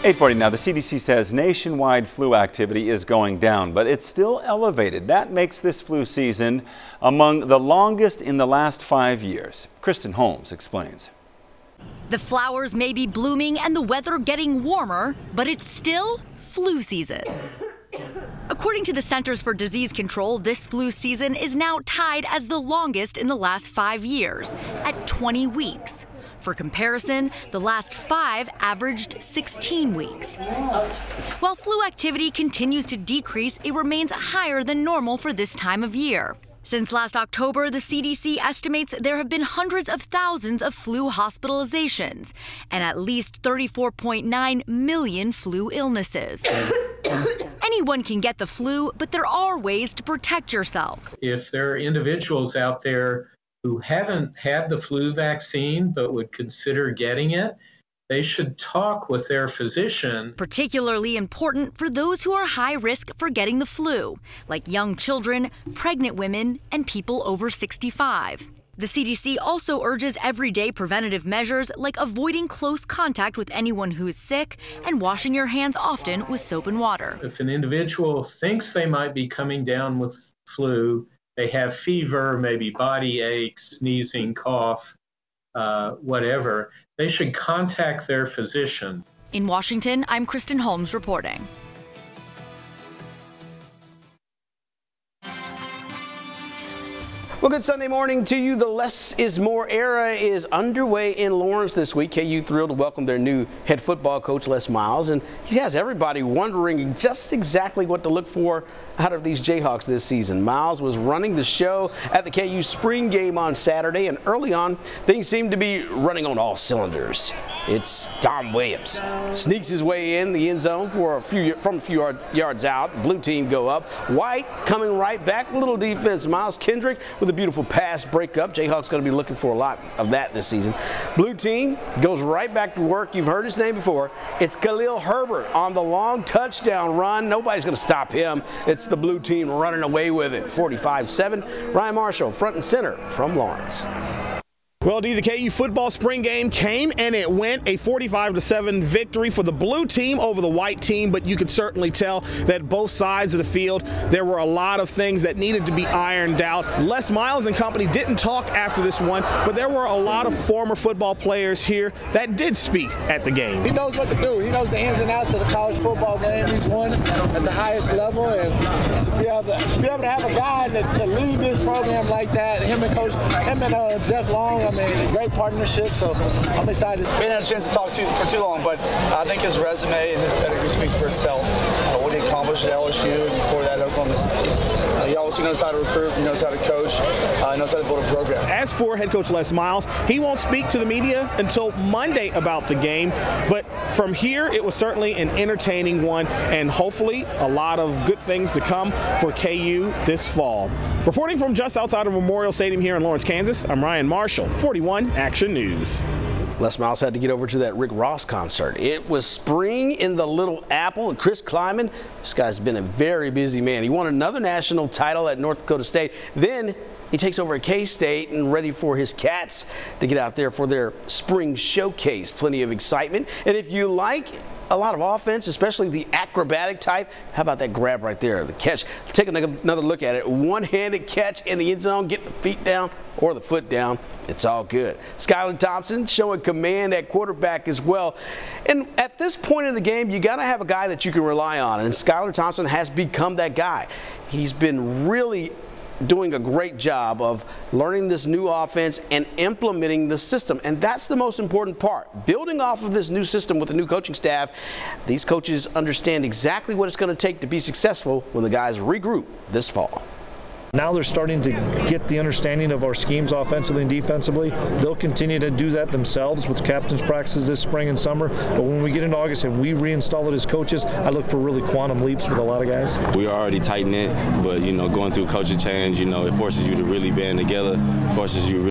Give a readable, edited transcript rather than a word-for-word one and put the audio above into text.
8:40 now. The CDC says nationwide flu activity is going down, but it's still elevated. That makes this flu season among the longest in the last 5 years. Kristen Holmes explains. The flowers may be blooming and the weather getting warmer, but it's still flu season. According to the Centers for Disease Control, this flu season is now tied as the longest in the last 5 years at 20 weeks. For comparison, the last 5 averaged 16 weeks. While flu activity continues to decrease, it remains higher than normal for this time of year. Since last October, the CDC estimates there have been hundreds of thousands of flu hospitalizations and at least 34.9 million flu illnesses. Anyone can get the flu, but there are ways to protect yourself. If there are individuals out there who haven't had the flu vaccine but would consider getting it, they should talk with their physician. Particularly important for those who are high risk for getting the flu, like young children, pregnant women, and people over 65. The CDC also urges everyday preventative measures like avoiding close contact with anyone who is sick and washing your hands often with soap and water. If an individual thinks they might be coming down with flu, they have fever, maybe body aches, sneezing, cough, whatever, they should contact their physician. In Washington, I'm Kristen Holmes reporting. Well, good Sunday morning to you. The Less is More era is underway in Lawrence this week. KU thrilled to welcome their new head football coach, Les Miles, and he has everybody wondering just exactly what to look for out of these Jayhawks this season. Miles was running the show at the KU spring game on Saturday, and early on, things seemed to be running on all cylinders. It's Dom Williams. Sneaks his way in the end zone from a few yards out. The blue team go up. White coming right back. A little defense. Miles Kendrick with a beautiful pass breakup. Jayhawks going to be looking for a lot of that this season. Blue team goes right back to work. You've heard his name before. It's Khalil Herbert on the long touchdown run. Nobody's going to stop him. It's the blue team running away with it. 45-7. Ryan Marshall, front and center from Lawrence. Well, the KU football spring game came and it went, a 45-7 victory for the blue team over the white team, but you could certainly tell that both sides of the field, there were a lot of things that needed to be ironed out. Les Miles and company didn't talk after this one, but there were a lot of former football players here that did speak at the game. He knows what to do. He knows the ins and outs of the college football game. He's won at the highest level, and to be able to have a guy to lead this program like that, him and Jeff Long, I mean, great partnership, so I'm excited. We didn't have a chance to talk for too long, but I think his resume and his pedigree speaks for itself. What he accomplished at LSU and before that Oklahoma State. He also knows how to recruit, he knows how to coach, he knows how to build a program. As for head coach Les Miles, he won't speak to the media until Monday about the game, but from here it was certainly an entertaining one and hopefully a lot of good things to come for KU this fall. Reporting from just outside of Memorial Stadium here in Lawrence, Kansas, I'm Ryan Marshall, 41 Action News. Les Miles had to get over to that Rick Ross concert. It was spring in the Little Apple, and Chris Kleiman, this guy's been a very busy man. He won another national title at North Dakota State. Then he takes over at K-State and ready for his Cats to get out there for their spring showcase. Plenty of excitement. And if you like a lot of offense, especially the acrobatic type, how about that grab right there, the catch? Take another look at it. One-handed catch in the end zone, get the feet down or the foot down. It's all good. Skylar Thompson showing command at quarterback as well. And at this point in the game, you got to have a guy that you can rely on, and Skylar Thompson has become that guy. He's been really doing a great job of learning this new offense and implementing the system. And that's the most important part. Building off of this new system with the new coaching staff, these coaches understand exactly what it's going to take to be successful when the guys regroup this fall. Now they're starting to get the understanding of our schemes offensively and defensively. They'll continue to do that themselves with captain's practices this spring and summer. But when we get into August and we reinstall it as coaches, I look for really quantum leaps with a lot of guys. We are already tight-knit, but, going through coaching change, it forces you to really band together, forces you